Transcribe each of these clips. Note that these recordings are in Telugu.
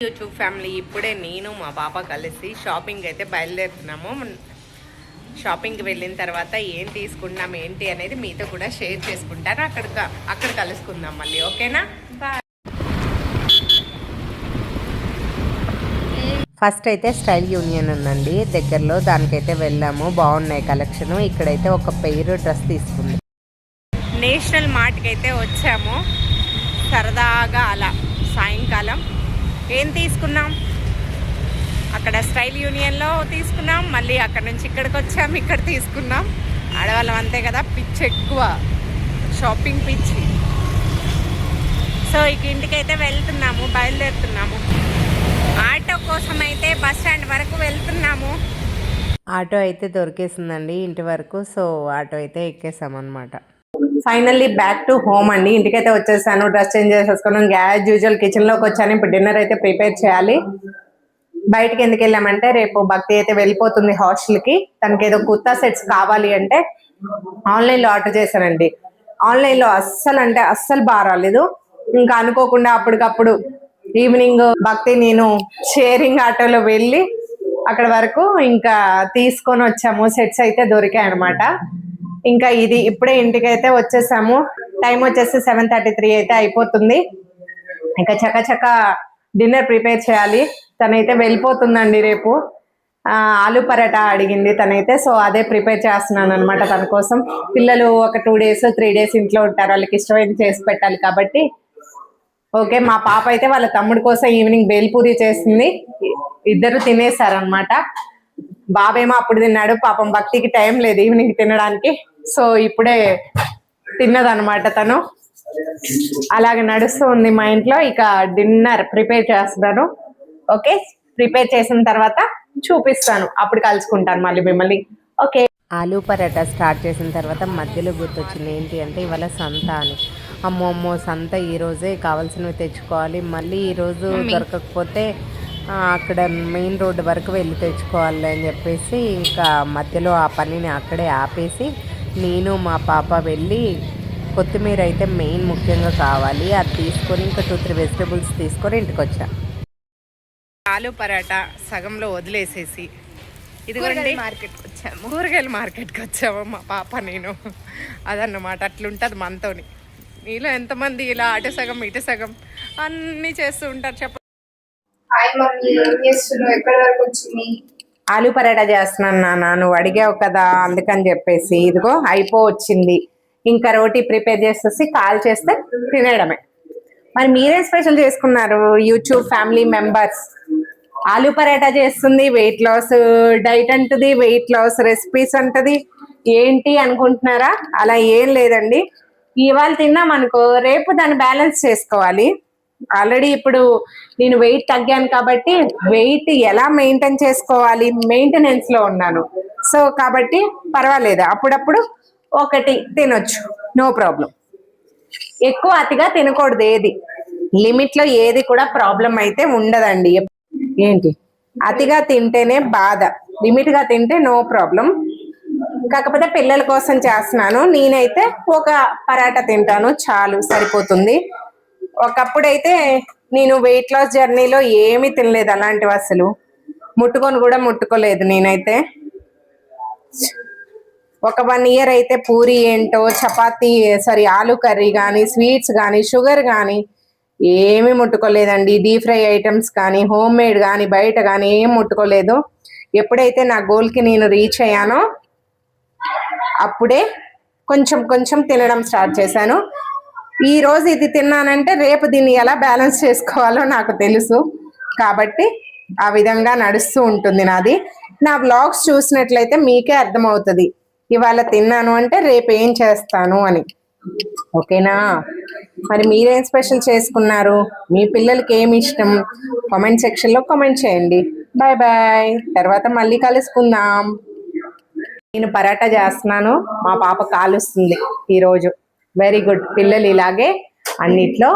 యూట్యూబ్ ఫ్యామిలీ ఇప్పుడే నేను మా పాప కలిసి షాపింగ్ అయితే బయలుదేరుతున్నాము. షాపింగ్కి వెళ్ళిన తర్వాత ఏం తీసుకున్నాం ఏంటి అనేది మీతో కూడా షేర్ చేసుకుంటాను. అక్కడ కలుసుకుందాం మళ్ళీ. ఓకేనా? బాయ్. ఫస్ట్ అయితే స్టైల్ యూనియన్ ఉందండి దగ్గరలో, దానికైతే వెళ్ళాము. బాగున్నాయి కలెక్షన్. ఇక్కడైతే ఒక పెయిర్ డ్రెస్ తీసుకుంది. నేషనల్ మార్ట్కి అయితే వచ్చాము సరదాగా అలా సాయంకాలం. ఏం తీసుకున్నాం? అక్కడ స్టైల్ యూనియన్లో తీసుకున్నాం, మళ్ళీ అక్కడ నుంచి ఇక్కడికి వచ్చాం, ఇక్కడ తీసుకున్నాం. ఆడవాళ్ళం అంతే కదా, పిచ్చి ఎక్కువ, షాపింగ్ పిచ్చి. సో ఇక ఇంటికైతే వెళ్తున్నాము, బయలుదేరుతున్నాము. ఆటో కోసం అయితే బస్ స్టాండ్ వరకు వెళ్తున్నాము. ఆటో అయితే దొరికేసిందండి ఇంటి వరకు. సో ఆటో అయితే ఎక్కేసామన్నమాట. ఫైనల్లీ బ్యాక్ టు హోమ్ అండి. ఇంటికైతే వచ్చేసాను, డ్రెస్ చేంజ్ చేసేసుకున్నాను. యాజ్ యూజువల్ కిచెన్లోకి వచ్చాను. ఇప్పుడు డిన్నర్ అయితే ప్రిపేర్ చేయాలి. బయటకి ఎందుకు వెళ్ళామంటే రేపు భక్తి అయితే వెళ్ళిపోతుంది హాస్టల్కి. తనకి ఏదో కుర్తా సెట్స్ కావాలి అంటే ఆన్లైన్లో ఆర్డర్ చేశానండి. ఆన్లైన్లో అస్సలు బాగా రాలేదు. ఇంకా అనుకోకుండా అప్పటికప్పుడు ఈవినింగ్ భక్తి నేను షేరింగ్ ఆటోలో వెళ్ళి అక్కడ వరకు ఇంకా తీసుకొని వచ్చాము. సెట్స్ అయితే దొరికాయి అనమాట. ఇంకా ఇది ఇప్పుడే ఇంటికైతే వచ్చేసాము. టైం వచ్చేసి 7:33 అయితే అయిపోతుంది. ఇంకా చక్క డిన్నర్ ప్రిపేర్ చేయాలి. తనైతే వెళ్ళిపోతుందండి రేపు. ఆలు పరాటా అడిగింది తనైతే. సో అదే ప్రిపేర్ చేస్తున్నాను అనమాట తన కోసం. పిల్లలు ఒక 2 days 3 days ఇంట్లో ఉంటారు, వాళ్ళకి ఇష్టమైనది చేసి పెట్టాలి కాబట్టి. ఓకే, మా పాప అయితే వాళ్ళ తమ్ముడి కోసం ఈవినింగ్ బేల్పూరి చేసింది. ఇద్దరు తినేసారనమాట. బాబేమో అప్పుడు తిన్నాడు. పాపం భక్తికి టైం లేదు ఈవినింగ్ తినడానికి. సో ఇప్పుడే తిన్నదనమాట తను. అలాగే నడుస్తూ ఉంది మా ఇంట్లో. ఇక డిన్నర్ ప్రిపేర్ చేస్తున్నాను. ఓకే, ప్రిపేర్ చేసిన తర్వాత చూపిస్తాను, అప్పుడు కలుసుకుంటాను మళ్ళీ మిమ్మల్ని. ఓకే. ఆలూ పరాటా స్టార్ట్ చేసిన తర్వాత మధ్యలో గుర్తొచ్చింది ఏంటి అంటే ఇవాళ సంత అని. అమ్మో సంత ఈరోజే కావాల్సినవి తెచ్చుకోవాలి, మళ్ళీ ఈరోజు దొరకకపోతే అక్కడ మెయిన్ రోడ్డు వరకు వెళ్ళి తెచ్చుకోవాలి అని చెప్పేసి ఇంకా మధ్యలో ఆ పనిని అక్కడే ఆపేసి నేను మా పాప వెళ్ళి కొత్తిమీర అయితే మెయిన్ ముఖ్యంగా కావాలి అది తీసుకొని ఇంకా 2-3 వెజిటబుల్స్ తీసుకొని ఇంటికి వచ్చా. ఆలు పరాటా సగంలో వదిలేసేసి ఇదిగోండి కూరగాయల మార్కెట్కి వచ్చాము మా పాప నేను. అదన్నమాట, అట్లుంటుంది మనతోని. మీలో ఎంతమంది ఇలా అటు సగం ఇటు సగం అన్నీ చేస్తూ ఉంటారు చెప్ప. ఆలు పరాటా చేస్తున్నాను నాన్న, నువ్వు అడిగావు కదా అందుకని చెప్పేసి. ఇదిగో అయిపోవచ్చింది. ఇంకా రోటీ ప్రిపేర్ చేసేసి కాల్ చేస్తే తినేయడమే. మరి మీరేం స్పెషల్ చేసుకున్నారు యూట్యూబ్ ఫ్యామిలీ మెంబర్స్? ఆలు పరాటా చేస్తుంది, వెయిట్ లాస్ డైట్ అంటది, వెయిట్ లాస్ రెసిపీస్ అంటది. ఏంటి అనుకుంటున్నారా? అలా ఏం లేదండి. ఇవాళ తిన్నాం అనుకో రేపు దాన్ని బ్యాలెన్స్ చేసుకోవాలి. ఆల్రెడీ ఇప్పుడు నేను వెయిట్ తగ్గాను కాబట్టి వెయిట్ ఎలా మెయింటైన్ చేసుకోవాలి మెయింటెనెన్స్ లో ఉన్నాను. సో కాబట్టి పర్వాలేదు, అప్పుడప్పుడు ఒకటి తినొచ్చు, నో ప్రాబ్లం. ఎక్కువ అతిగా తినకూడదు, ఏది లిమిట్ లో ఏది కూడా ప్రాబ్లం అయితే ఉండదండి. ఏంటి అతిగా తింటేనే బాధ, లిమిట్ గా తింటే నో ప్రాబ్లం. కాకపోతే పిల్లల కోసం చేస్తున్నాను. నేనైతే ఒక పరాటా తింటాను, చాలు, సరిపోతుంది. ఒకప్పుడైతే నేను వెయిట్ లాస్ జర్నీలో ఏమీ తినలేదు అలాంటివి, అసలు ముట్టుకోలేదు నేనైతే. ఒక 1 year అయితే పూరి ఏంటో, చపాతీ ఆలు కర్రీ కానీ, స్వీట్స్ కానీ, షుగర్ కానీ ఏమీ ముట్టుకోలేదండి. డీప్ ఫ్రై ఐటమ్స్ కానీ, హోమ్ మేడ్ కానీ, బయట కానీ ఏం ముట్టుకోలేదు. ఎప్పుడైతే నా గోల్కి నేను రీచ్ అయ్యానో అప్పుడే కొంచెం తినడం స్టార్ట్ చేశాను. ఈ రోజు ఇది తిన్నానంటే రేపు దీన్ని ఎలా బ్యాలెన్స్ చేసుకోవాలో నాకు తెలుసు కాబట్టి ఆ విధంగా నడుస్తూ ఉంటుంది నాది. నా వ్లాగ్స్ చూసినట్లయితే మీకే అర్థమవుతుంది ఇవాళ తిన్నాను అంటే రేపు ఏం చేస్తాను అని. ఓకేనా? మరి మీరేం స్పెషల్ చేసుకున్నారు? మీ పిల్లలకి ఏమి ఇష్టం? కామెంట్ సెక్షన్లో కామెంట్ చేయండి. బాయ్ బాయ్, తర్వాత మళ్ళీ కలుసుకుందాం. నేను పరాటా చేస్తున్నాను, మా పాప కాలుస్తుంది ఈరోజు. Very good. పిల్లలు ఇలాగే అన్నిట్లో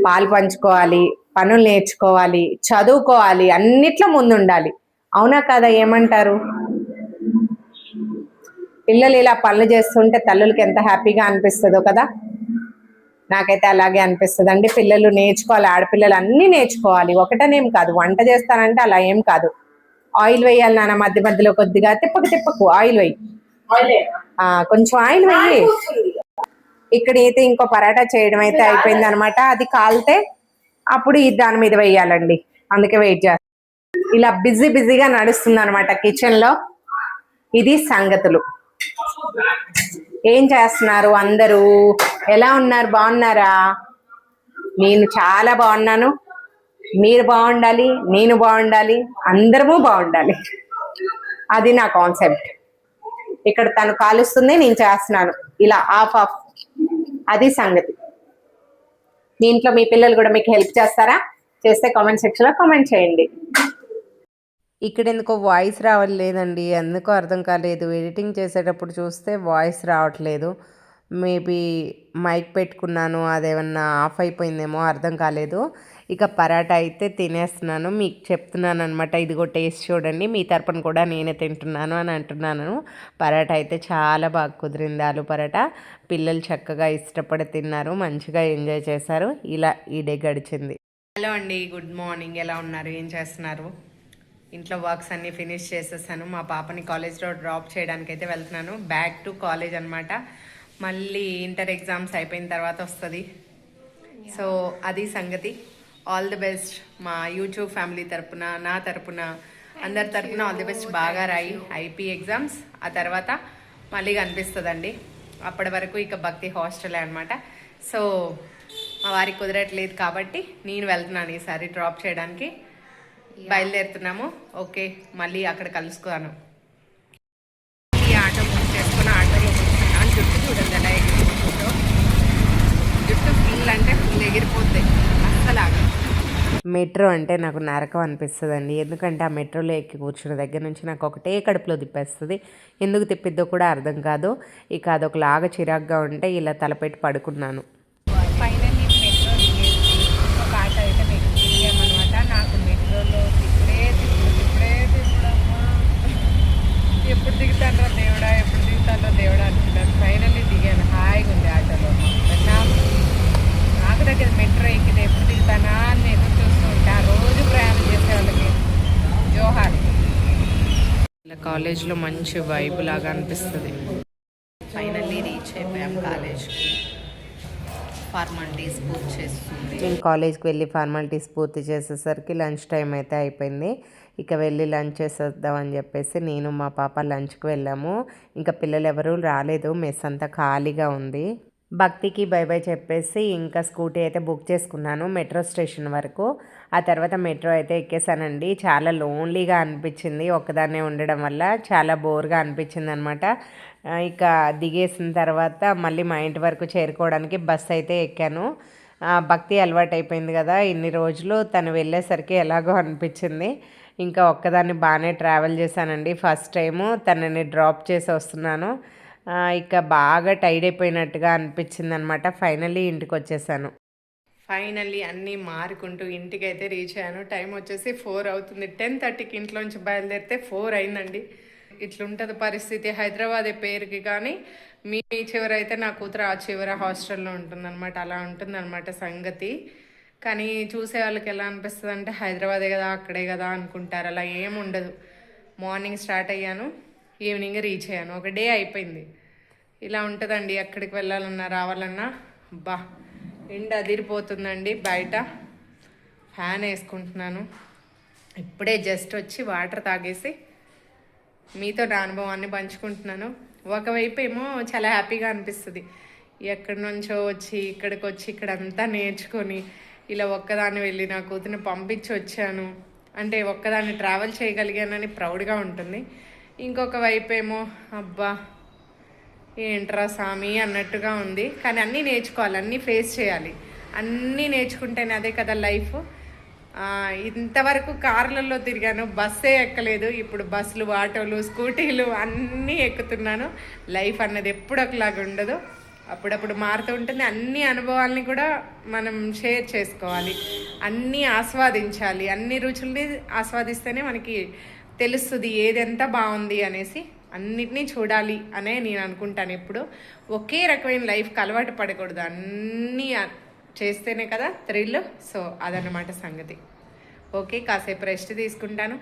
పాలు పంచుకోవాలి, పనులు నేర్చుకోవాలి, చదువుకోవాలి, అన్నిట్లో ముందుండాలి. అవునా కదా? ఏమంటారు? పిల్లలు ఇలా పనులు చేస్తుంటే తల్లులకి ఎంత హ్యాపీగా అనిపిస్తుందో కదా. నాకైతే అలాగే అనిపిస్తుంది అండి. పిల్లలు నేర్చుకోవాలి, ఆడపిల్లలు అన్నీ నేర్చుకోవాలి. ఒకటనేం కాదు, వంట చేస్తానంటే అలా ఏం కాదు. ఆయిల్ వేయాలి నాన్న, మధ్య మధ్యలో కొద్దిగా తిప్పకు ఆయిల్ వేయి, కొంచెం ఆయిల్ వేయి. ఇక్కడ అయితే ఇంకో పరాటా చేయడం అయితే అయిపోయింది అనమాట. అది కాలితే అప్పుడు దాని మీద వేయాలండి, అందుకే వెయిట్ చేస్తాను. ఇలా బిజీగా నడుస్తుంది అనమాట కిచెన్ లో. ఇది సంగతులు. ఏం చేస్తున్నారు అందరూ? ఎలా ఉన్నారు? బాగున్నారా? నేను చాలా బాగున్నాను. మీరు బాగుండాలి, నేను బాగుండాలి, అందరము బాగుండాలి. అది నా కాన్సెప్ట్. ఇక్కడ తను కాలుస్తుంది, నేను చేస్తున్నాను ఇలా ఆఫ్. అది సంగతి. మీ ఇంట్లో మీ పిల్లలు కూడా మీకు హెల్ప్ చేస్తారా? చేస్తే కామెంట్ సెక్షన్లో కామెంట్ చేయండి. ఇక్కడ ఎందుకో వాయిస్ రావట్లేదండి, ఎందుకో అర్థం కాలేదు. ఎడిటింగ్ చేసేటప్పుడు చూస్తే వాయిస్ రావట్లేదు. మేబీ మైక్ పెట్టుకున్నాను, అదేమన్నా ఆఫ్ అయిపోయిందేమో, అర్థం కాలేదు. ఇక పరాటా అయితే తినేస్తున్నాను, మీకు చెప్తున్నాను అనమాట. ఇదిగో టేస్ట్ చూడండి, మీ తరపున కూడా నేనే తింటున్నాను అని అంటున్నాను. పరాటా అయితే చాలా బాగా కుదిరింది, ఆలు పరాటా. పిల్లలు చక్కగా ఇష్టపడి తిన్నారు, మంచిగా ఎంజాయ్ చేశారు. ఇలా ఈ డే గడిచింది. హలో అండి, గుడ్ మార్నింగ్. ఎలా ఉన్నారు? ఏం చేస్తున్నారు? ఇంట్లో వర్క్స్ అన్నీ ఫినిష్ చేసేసాను. మా పాపని కాలేజ్లో డ్రాప్ చేయడానికి అయితే వెళ్తున్నాను. బ్యాక్ టు కాలేజ్ అనమాట. మళ్ళీ ఇంటర్ ఎగ్జామ్స్ అయిపోయిన తర్వాత వస్తుంది. సో అది సంగతి. ఆల్ ది బెస్ట్ మా యూట్యూబ్ ఫ్యామిలీ తరపున, నా తరపున, అందరి తరపున ఆల్ ది బెస్ట్. బాగా రాయి ఐపీ ఎగ్జామ్స్, ఆ తర్వాత మళ్ళీ కనిపిస్తుందండి. అప్పటి వరకు ఇక భక్తి హాస్టలే అనమాట. సో మా వారికి కుదరట్లేదు కాబట్టి నేను వెళ్తున్నాను ఈసారి డ్రాప్ చేయడానికి. బయలుదేరుతున్నాము. ఓకే, మళ్ళీ అక్కడ కలుసుకున్నాను. ఈ ఆటో బుక్ చేసుకుని ఆటోలో కూర్చున్నాను. జుట్టు చూడండి ఎలా ఎగిరిపోతుందో. జుట్టు ఫుల్ అంటే ఫుల్ ఎగిరిపోతుంది అస్సలు. మెట్రో అంటే నాకు నరకం అనిపిస్తుందండి. ఎందుకంటే ఆ మెట్రోలో ఎక్కి కూర్చున్న దగ్గర నుంచి నాకు ఒకటే కడుపులో తిప్పేస్తుంది. ఎందుకు తిప్పిద్దో కూడా అర్థం కాదు. ఇక అదొకలాగా చిరాగ్గా ఉంటే ఇలా తలపెట్టి పడుకున్నాను. ఫైనల్లీ మెట్రో ఒక ఆటో అయితే మీకు తిరిగామన్నమాట. నాకు మెట్రోలో ఎప్పుడు దిగుతానో దేవుడా, ఎప్పుడు దిగుతానో దేవుడా అనుకున్నాను. ఫైనల్లీ దిగాను. హాయిగా ఉంది ఆటోలో. నాకు దగ్గర మెట్రో ఎక్కితే ఎప్పుడు దిగుతానా అని ఎదురు చూస్తూ ఉంటా. రోజు ప్రయాణం చేసే వాళ్ళకి జోహార్. ఇలా కాలేజ్లో మంచి వైబ్ లాగా అనిపిస్తుంది. ఫైనల్లీ రీచ్ అయిపోయాం కాలేజ్కి. ఫార్మాలిటీస్ పూర్తి చేస్తుంది. నేను కాలేజ్కి వెళ్ళి ఫార్మాలిటీస్ పూర్తి చేసేసరికి లంచ్ టైం అయితే అయిపోయింది. ఇక వెళ్ళి లంచ్ చేసేద్దామని చెప్పేసి నేను మా పాప లంచ్కి వెళ్ళాము. ఇంకా పిల్లలు ఎవరూ రాలేదు, మెస్ అంతా ఖాళీగా ఉంది. భక్తికి బై బై చెప్పేసి ఇంకా స్కూటీ అయితే బుక్ చేసుకున్నాను మెట్రో స్టేషన్ వరకు. ఆ తర్వాత మెట్రో అయితే ఎక్కేసానండి. చాలా లోన్లీగా అనిపించింది ఒక్కదాన్నే ఉండడం వల్ల, చాలా బోర్గా అనిపించింది అనమాట. ఇక దిగేసిన తర్వాత మళ్ళీ మా ఇంటి వరకు చేరుకోవడానికి బస్ అయితే ఎక్కాను. భక్తి అలవాటు అయిపోయింది కదా ఇన్ని రోజులు, తను వెళ్ళేసరికి ఎలాగో అనిపించింది. ఇంకా ఒక్కదాన్ని బాగానే ట్రావెల్ చేశానండి. ఫస్ట్ టైము తనని డ్రాప్ చేసి వస్తున్నాను. ఇక బాగా టైర్డ్ అయిపోయినట్టుగా అనిపించింది అనమాట. ఫైనల్లీ ఇంటికి వచ్చేసాను. ఫైనల్లీ అన్నీ మారుకుంటూ ఇంటికి అయితే రీచ్ అయ్యాను. టైం వచ్చేసి 4 అవుతుంది. 10:30కి ఇంట్లోంచి బయలుదేరితే 4 అయిందండి. ఇట్లుంటుంది పరిస్థితి హైదరాబాద్ పేరుకి. కానీ మీ చివరైతే నా కూతురు ఆ చివర హాస్టల్లో ఉంటుందన్నమాట. అలా ఉంటుందన్నమాట సంగతి. కానీ చూసే వాళ్ళకి ఎలా అనిపిస్తుంది అంటే హైదరాబాదే కదా, అక్కడే కదా అనుకుంటారు. అలా ఏముండదు. మార్నింగ్ స్టార్ట్ అయ్యాను, ఈవినింగ్ రీచ్ అయ్యాను. ఒక డే అయిపోయింది. ఇలా ఉంటుందండి ఎక్కడికి వెళ్ళాలన్నా రావాలన్నా. బా ఎండ అదిరిపోతుందండి. బయట ఫ్యాన్ వేసుకుంటున్నాను. ఇప్పుడే జస్ట్ వచ్చి వాటర్ తాగేసి మీతో నా అనుభవాన్ని పంచుకుంటున్నాను. ఒకవైపు ఏమో చాలా హ్యాపీగా అనిపిస్తుంది. ఎక్కడి నుంచో వచ్చి ఇక్కడికి వచ్చి ఇక్కడంతా నేర్చుకొని ఇలా ఒక్కదాన్ని వెళ్ళి నా కూతురిని పంపించి వచ్చాను అంటే ఒక్కదాన్ని ట్రావెల్ చేయగలిగానని ప్రౌడ్గా ఉంటుంది. ఇంకొక వైపు ఏమో అబ్బా ఏంట్రా సామి అన్నట్టుగా ఉంది. కానీ అన్నీ నేర్చుకోవాలి, అన్నీ ఫేస్ చేయాలి. అన్నీ నేర్చుకుంటేనే అదే కదా లైఫ్. ఇంతవరకు కార్లలో తిరిగాను, బస్సే ఎక్కలేదు. ఇప్పుడు బస్సులు, ఆటోలు, స్కూటీలు అన్నీ ఎక్కుతున్నాను. లైఫ్ అన్నది ఎప్పుడు ఒకలాగా ఉండదు, అప్పుడప్పుడు మారుతూ ఉంటుంది. అన్ని అనుభవాల్ని కూడా మనం షేర్ చేసుకోవాలి, అన్నీ ఆస్వాదించాలి. అన్ని రుచుల్ని ఆస్వాదిస్తేనే మనకి తెలుస్తుంది ఏది ఎంత బాగుంది అనేసి. అన్నిటినీ చూడాలి అనే నేను అనుకుంటాను. ఎప్పుడు ఒకే రకమైన లైఫ్కి అలవాటు పడకూడదు, అన్నీ చేస్తేనే కదా థ్రిల్. సో అదన్నమాట సంగతి. ఓకే, కాసేపు రెస్ట్ తీసుకుంటాను.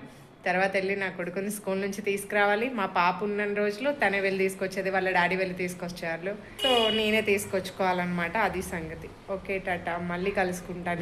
తర్వాత వెళ్ళి నా కొడుకుని స్కూల్ నుంచి తీసుకురావాలి. మా పాప ఉన్న రోజులు తనే వెళ్ళి తీసుకొచ్చేది, వాళ్ళ డాడీ వెళ్ళి తీసుకొచ్చారు. సో నేనే తీసుకొచ్చుకోవాలన్నమాట, అది సంగతి. ఓకే టాటా, మళ్ళీ కలుసుకుంటాను.